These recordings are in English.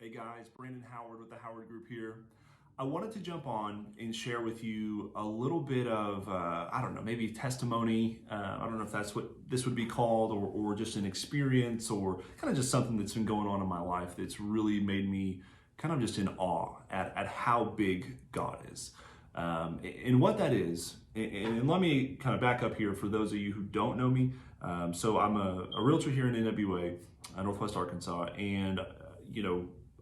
Hey guys, Brandon Howard with the Howard Group here. I wanted to jump on and share with you a little bit of, I don't know, maybe testimony. I don't know if that's what this would be called, or just an experience, or kind of just something that's been going on in my life that's really made me kind of just in awe at how big God is. And what that is, and let me kind of back up here for those of you who don't know me. So I'm a realtor here in NWA, Northwest Arkansas, and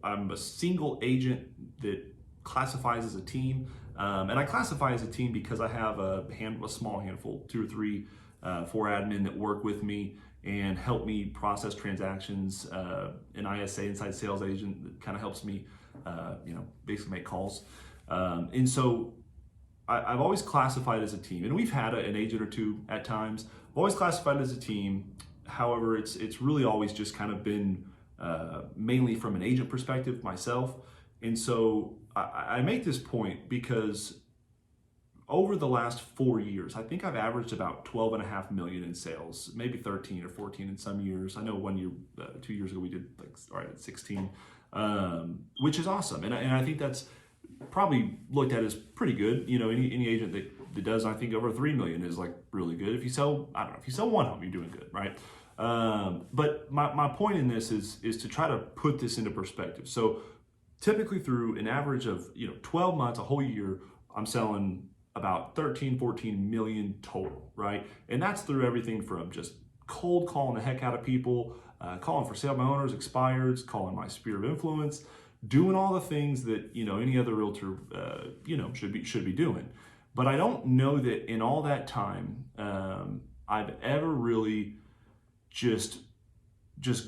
I'm a single agent that classifies as a team, and I classify as a team because I have a small handful, 2 or 3, 4 admin that work with me and help me process transactions. An ISA, inside sales agent, that kind of helps me, basically make calls. And so I've always classified as a team, and we've had an agent or two at times. I've always classified as a team. However, it's really always just kind of been mainly from an agent perspective myself. And so I make this point because over the last 4 years, I think I've averaged about 12.5 million in sales, maybe 13 or 14 in some years. I know 1 year, 2 years ago, we did at 16, which is awesome. And I think that's probably looked at as pretty good. Any agent that does, I think, over 3 million is like really good. If you sell, I don't know, if you sell one home, you're doing good, right? But my point in this is to try to put this into perspective. So typically through an average of 12 months, a whole year, I'm selling about 13, 14 million total, right? And that's through everything from just cold calling the heck out of people, calling for sale by owners, expireds, calling my sphere of influence, doing all the things that any other realtor should be doing. But I don't know that in all that time I've ever really just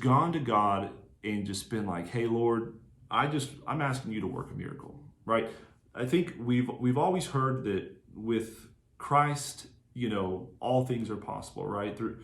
gone to God and just been like, hey Lord, I'm asking you to work a miracle, right? I think we've always heard that with Christ, all things are possible, right? Through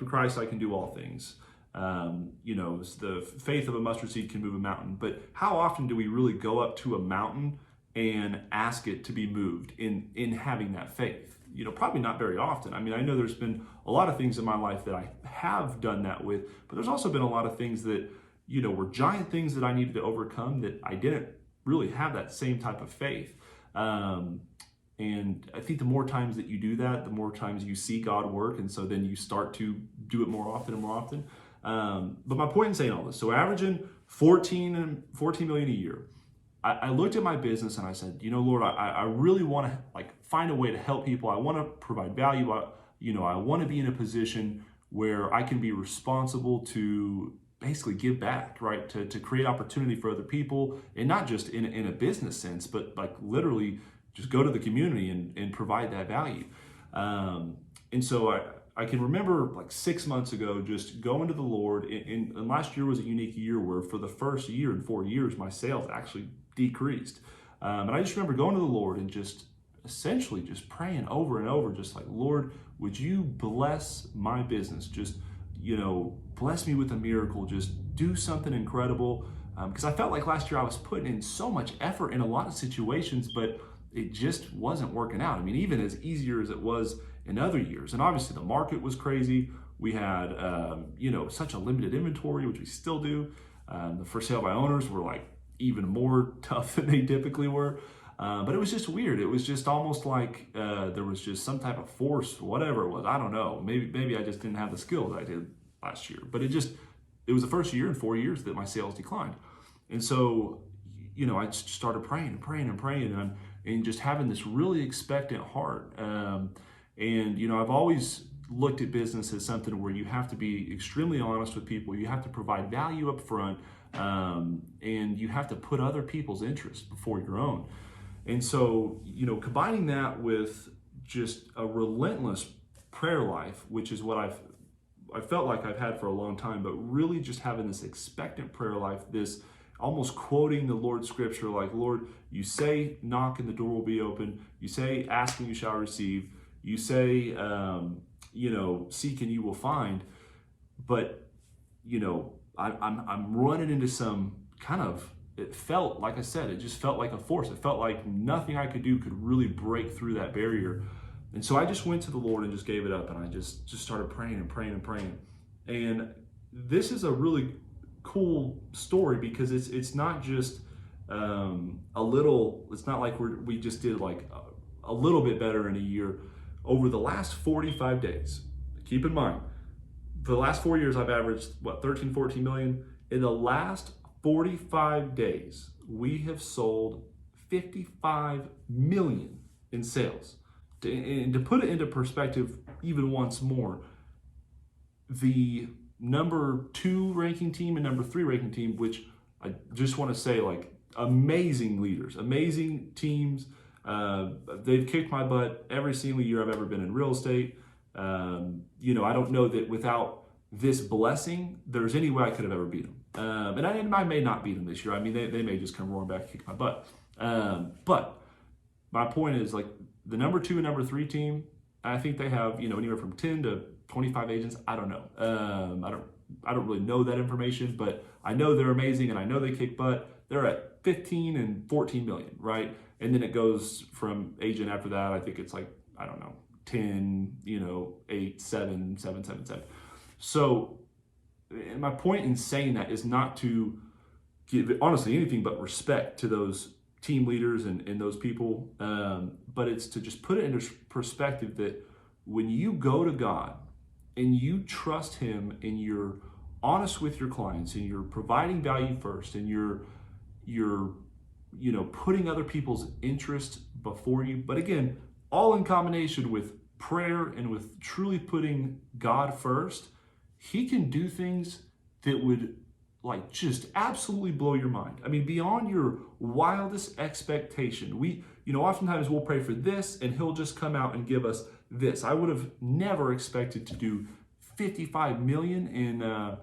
Christ, I can do all things. The faith of a mustard seed can move a mountain. But how often do we really go up to a mountain and ask it to be moved in having that faith? Probably not very often. I mean, I know there's been a lot of things in my life that I have done that with, but there's also been a lot of things that, were giant things that I needed to overcome that I didn't really have that same type of faith. And I think the more times that you do that, the more times you see God work. And so then you start to do it more often and more often. But my point in saying all this, so averaging 14 million a year, I looked at my business and I said, Lord, I really want to find a way to help people. I want to provide value. I want to be in a position where I can be responsible to basically give back, right? To create opportunity for other people, and not just in a business sense, but literally just go to the community and provide that value. And so I can remember 6 months ago just going to the Lord, and last year was a unique year where for the first year in 4 years, my sales actually decreased. And I just remember going to the Lord and just essentially just praying over and over, just like, Lord, would you bless my business? Just, bless me with a miracle, just do something incredible. Because I felt like last year I was putting in so much effort in a lot of situations, but it just wasn't working out. I mean, even as easier as it was in other years. And obviously the market was crazy. We had, such a limited inventory, which we still do. The for sale by owners were even more tough than they typically were. But it was just weird. It was just almost like there was just some type of force, whatever it was. I don't know. Maybe I just didn't have the skills I did last year. But it was the first year in 4 years that my sales declined. And so, I just started praying and just having this really expectant heart. And I've always looked at business as something where you have to be extremely honest with people. You have to provide value up front, and you have to put other people's interests before your own. And so, combining that with just a relentless prayer life, which is what I felt like I've had for a long time, but really just having this expectant prayer life, this almost quoting the Lord's scripture, like, Lord, you say, knock and the door will be open. You say, ask and you shall receive. You say, seek and you will find. But, I'm running into some kind of, it felt, like I said, it just felt like a force. It felt like nothing I could do could really break through that barrier. And so I just went to the Lord and just gave it up. And I just started praying. And this is a really cool story because it's not just a little. It's not like we just did like a little bit better in a year. Over the last 45 days, keep in mind, for the last 4 years, I've averaged, 13, 14 million. In the last 45 days, we have sold 55 million in sales. And to put it into perspective even once more, the number 2 ranking team and number 3 ranking team, which I just want to say, like, amazing leaders, amazing teams. They've kicked my butt every single year I've ever been in real estate. I don't know that without this blessing, there's any way I could have ever beat them. And I may not beat them this year. I mean, they may just come roaring back and kick my butt. But my point is, like, the number 2 and number 3 team, I think they have, anywhere from 10 to 25 agents. I don't know. I don't really know that information, but I know they're amazing and I know they kick butt. They're at 15 and 14 million, right? And then it goes from agent after that. I think it's like, I don't know, 10, 8, 7, 7, 7, 7. So my point in saying that is not to give, honestly, anything but respect to those team leaders and those people. But it's to just put it into perspective that when you go to God and you trust Him and you're honest with your clients and you're providing value first and you're putting other people's interest before you, but again, all in combination with prayer and with truly putting God first, He can do things that would like just absolutely blow your mind. I mean, beyond your wildest expectation. Oftentimes we'll pray for this and He'll just come out and give us this. I would have never expected to do 55 million in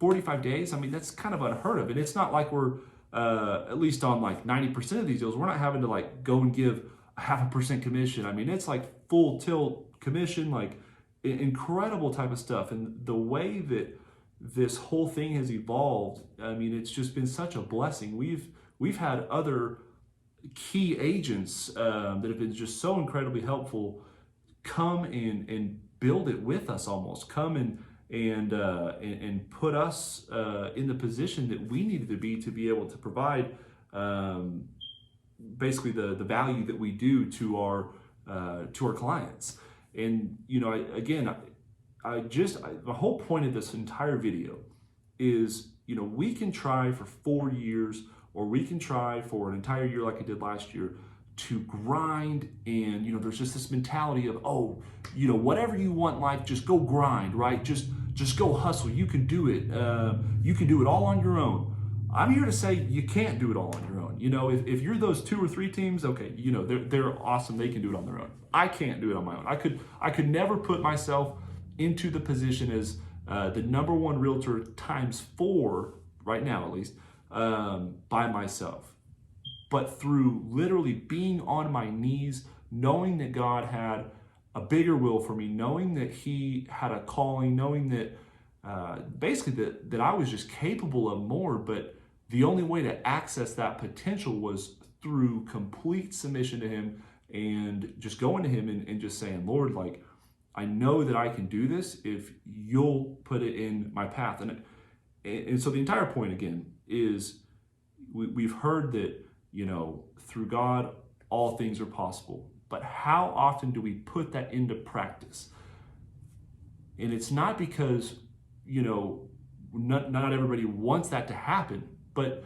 45 days. I mean, that's kind of unheard of. And it's not like we're, at least on like 90% of these deals, we're not having to like go and give 0.5% commission. I mean, it's like full tilt commission, like incredible type of stuff. And the way that this whole thing has evolved, I mean, it's just been such a blessing. We've had other key agents that have been just so incredibly helpful come and build it with us, almost come and put us in the position that we needed to be able to provide basically the value that we do to our clients. And the whole point of this entire video is, we can try for 4 years, or we can try for an entire year like I did last year to grind. And, there's just this mentality of, whatever you want in life, just go grind, right? Just go hustle. You can do it. You can do it all on your own. I'm here to say you can't do it all on your own. If you're those 2 or 3 teams, okay, they're awesome. They can do it on their own. I can't do it on my own. I could never put myself into the position as the number 1 realtor times 4 right now, at least, by myself. But through literally being on my knees, knowing that God had a bigger will for me, knowing that He had a calling, knowing that that I was just capable of more, but the only way to access that potential was through complete submission to Him and just going to Him and just saying, Lord, like, I know that I can do this if You'll put it in my path. And so the entire point, again, is we've heard that, through God, all things are possible. But how often do we put that into practice? And it's not because, not everybody wants that to happen, but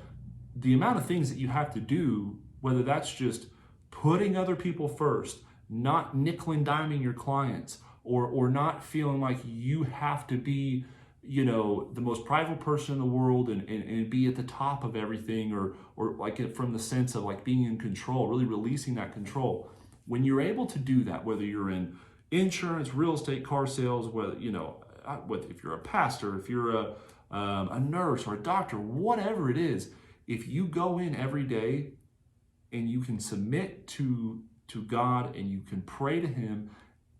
the amount of things that you have to do, whether that's just putting other people first, not nickel and diming your clients, or not feeling like you have to be, the most prideful person in the world and be at the top of everything, or like from the sense of like being in control, really releasing that control. When you're able to do that, whether you're in insurance, real estate, car sales, whether, if you're a pastor, if you're a nurse or a doctor, whatever it is, if you go in every day and you can submit to God and you can pray to Him,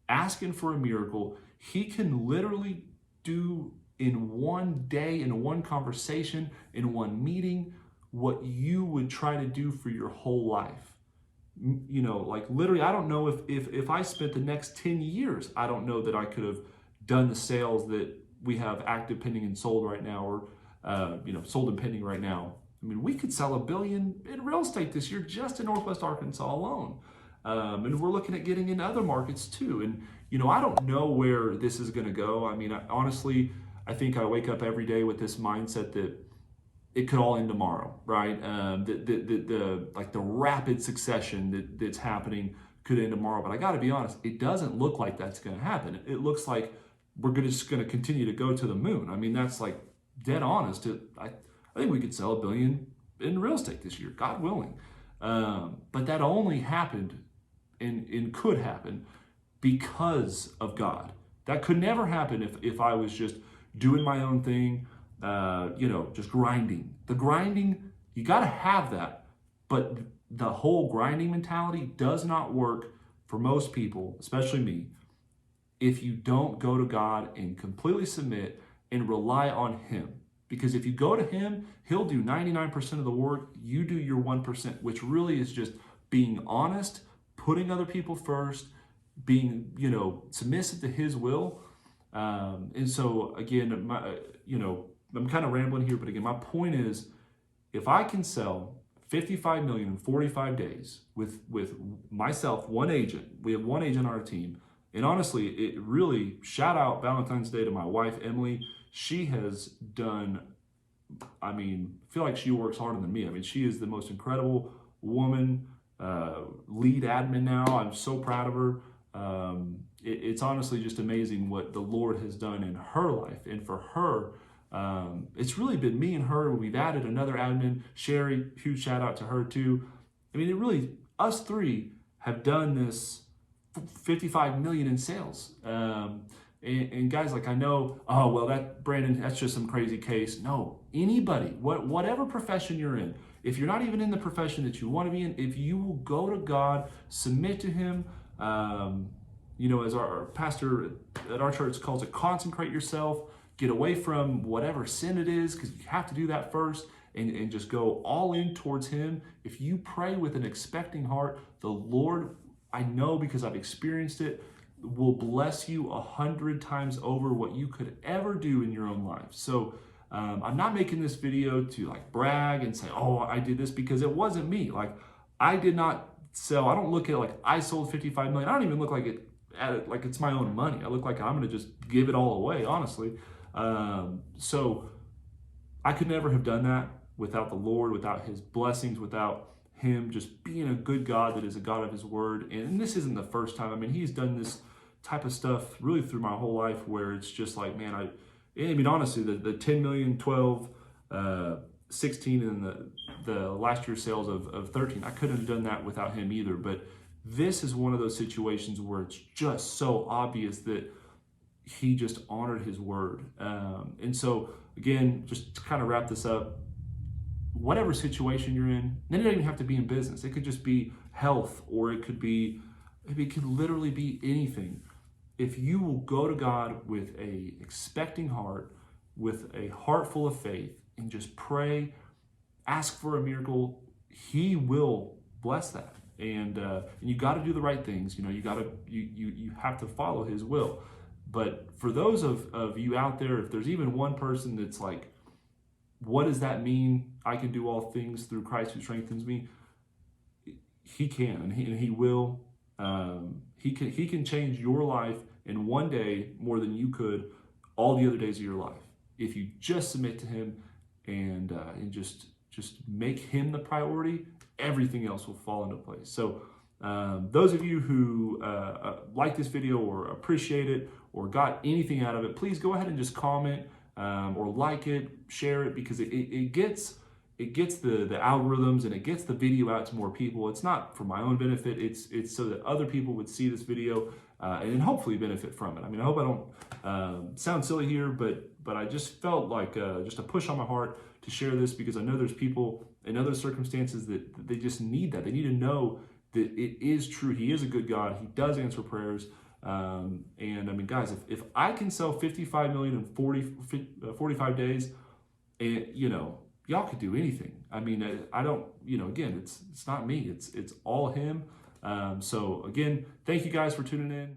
asking for a miracle, He can literally do in one day, in one conversation, in one meeting, what you would try to do for your whole life. Like literally, I don't know if I spent the next 10 years, I don't know that I could have done the sales that we have active, pending, and sold right now, or sold and pending right now. I mean, we could sell $1 billion in real estate this year just in Northwest Arkansas alone. And we're looking at getting into other markets too. And, I don't know where this is going to go. I mean, honestly, I think I wake up every day with this mindset that it could all end tomorrow, right? The rapid succession that's happening could end tomorrow. But I got to be honest, it doesn't look like that's going to happen. It looks like we're just going to continue to go to the moon. I mean, that's like dead honest. I think we could sell $1 billion in real estate this year, God willing. But that only happened and could happen because of God. That could never happen if I was just doing my own thing, just grinding. The grinding, you got to have that. But the whole grinding mentality does not work for most people, especially me, if you don't go to God and completely submit and rely on Him. Because if you go to Him, He'll do 99% of the work. You do your 1%, which really is just being honest, putting other people first, being, submissive to His will. And so again, I'm kind of rambling here, but again, my point is, if I can sell 55 million in 45 days with myself, one agent, we have one agent on our team. And honestly, it really, shout out Valentine's Day to my wife, Emily. She has done, I feel like she works harder than me. She is the most incredible woman, lead admin now. I'm so proud of her. It's honestly just amazing what the Lord has done in her life. And for her, it's really been me and her. We've added another admin, Sherry, huge shout out to her too. It really, us three have done this 55 million in sales. And guys, I know, oh, well, Brandon, that's just some crazy case. No, anybody, whatever profession you're in, if you're not even in the profession that you want to be in, if you will go to God, submit to Him, as our pastor at our church calls it, consecrate yourself, get away from whatever sin it is, because you have to do that first, and just go all in towards Him. If you pray with an expecting heart, the Lord, I know because I've experienced it, will bless you 100 times over what you could ever do in your own life. So I'm not making this video to brag and say, oh, I did this, because it wasn't me. I did not sell. I don't look at it like I sold 55 million. I don't even look like it's my own money. I look like I'm going to just give it all away, honestly. So I could never have done that without the Lord, without His blessings, without Him just being a good God that is a God of His word. And this isn't the first time. He's done this type of stuff really through my whole life, where it's just man, honestly, the 10 million, 12, 16, and the last year's sales of 13, I couldn't have done that without Him either. But this is one of those situations where it's just so obvious that He just honored His word. And so again, just to kind of wrap this up, whatever situation you're in, then it doesn't even have to be in business. It could just be health, or it could literally be anything. If you will go to God with a expecting heart, with a heart full of faith, and just pray, ask for a miracle, He will bless that. And you got to do the right things. You have to follow His will. But for those of you out there, if there's even one person that's like, what does that mean? I can do all things through Christ who strengthens me. He can, and He will. He can change your life in one day more than you could all the other days of your life, if you just submit to Him and just make Him the priority. Everything else will fall into place. So those of you who like this video or appreciate it or got anything out of it, please go ahead and just comment or like it, share it, because it gets the algorithms and it gets the video out to more people. It's not for my own benefit. It's so that other people would see this video and hopefully benefit from it. I hope I don't sound silly here, but I just felt like just a push on my heart to share this, because I know there's people in other circumstances that they just need that. They need to know that it is true. He is a good God. He does answer prayers. And guys, if I can sell 55 million in 45 days, and y'all could do anything. I don't, again, it's not me. It's all Him. So again, thank you guys for tuning in.